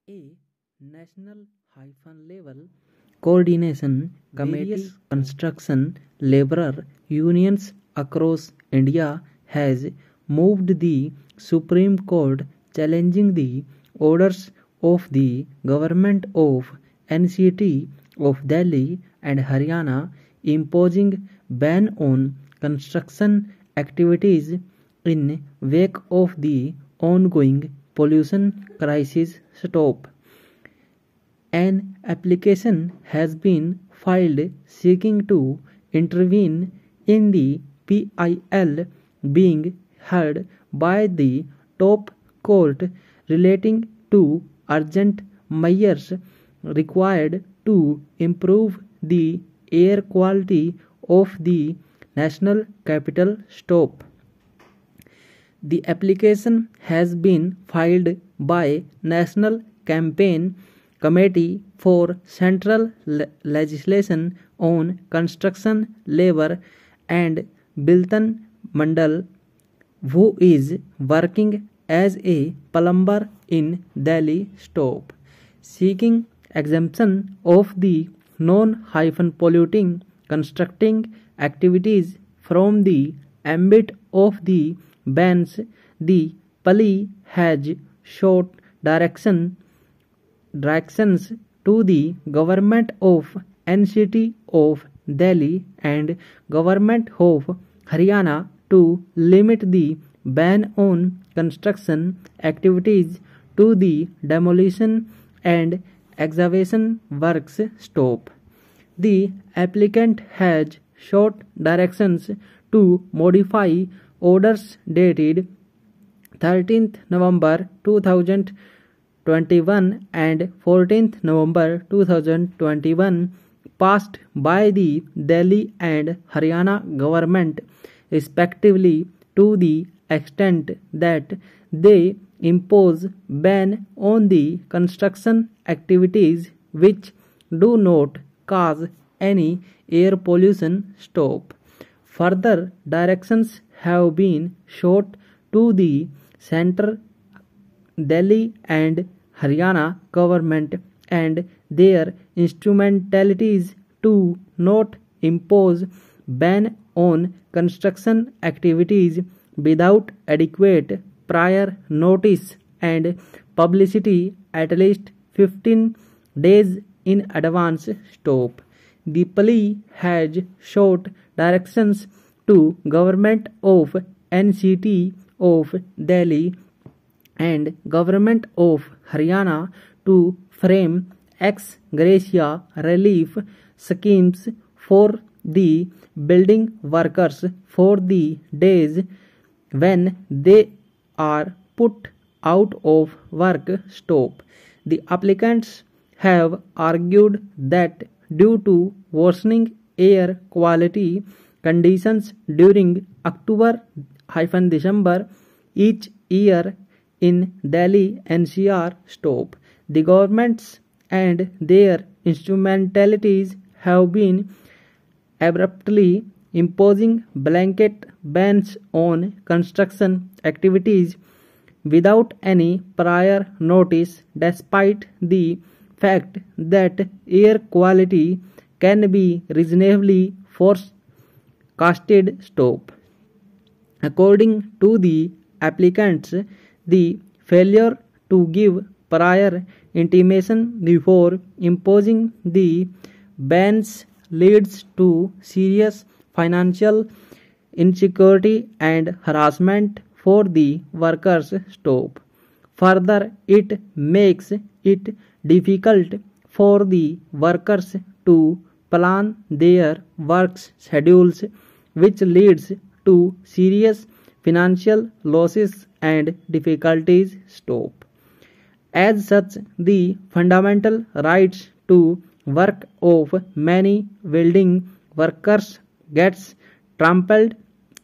A national-level coordination committee, various construction labour unions across India has moved the Supreme Court challenging the orders of the government of NCT of Delhi and Haryana imposing ban on construction activities in wake of the ongoing pollution crisis. Stop. An application has been filed seeking to intervene in the PIL being heard by the top court relating to urgent measures required to improve the air quality of the national capital. Stop. The application has been filed by National Campaign Committee for Central Legislation on Construction Labour and Biltan Mandal, who is working as a plumber in Delhi. Stop. Seeking exemption of the non-polluting constructing activities from the ambit of the bans, the PIL has sought directions to the government of NCT of Delhi and government of Haryana to limit the ban on construction activities to the demolition and excavation works. Stop. The applicant has sought directions to modify orders dated 13th November 2021 and 14th November 2021 passed by the Delhi and Haryana government respectively, to the extent that they impose ban on the construction activities which do not cause any air pollution. Stop. Further directions have been sought to the Centre, Delhi and Haryana government and their instrumentalities to not impose ban on construction activities without adequate prior notice and publicity at least 15 days in advance. Stop. The PIL has sought directions to government of NCT of Delhi and government of Haryana to frame ex gratia relief schemes for the building workers for the days when they are put out of work. Stop. The applicants have argued that due to worsening air quality conditions during October-December each year in Delhi NCR. Stop. The governments and their instrumentalities have been abruptly imposing blanket bans on construction activities without any prior notice, despite the fact that air quality can be reasonably forecasted. Stop. According to the applicants, the failure to give prior intimation before imposing the bans leads to serious financial insecurity and harassment for the workers. Stop. Further, it makes it difficult for the workers to plan their work schedules, which leads to serious financial losses and difficulties. Stop. As such, the fundamental rights to work of many building workers gets trampled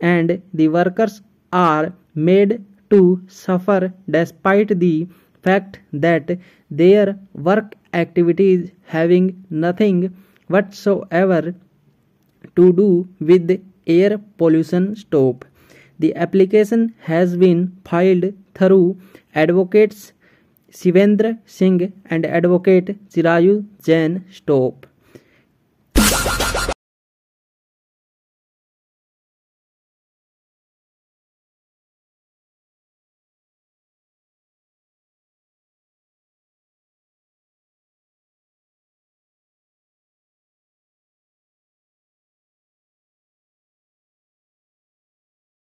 and the workers are made to suffer despite the fact that their work activities having nothing whatsoever to do with air pollution. Stop. The application has been filed through advocates Shivendra Singh and Advocate Chiraju Jain stop.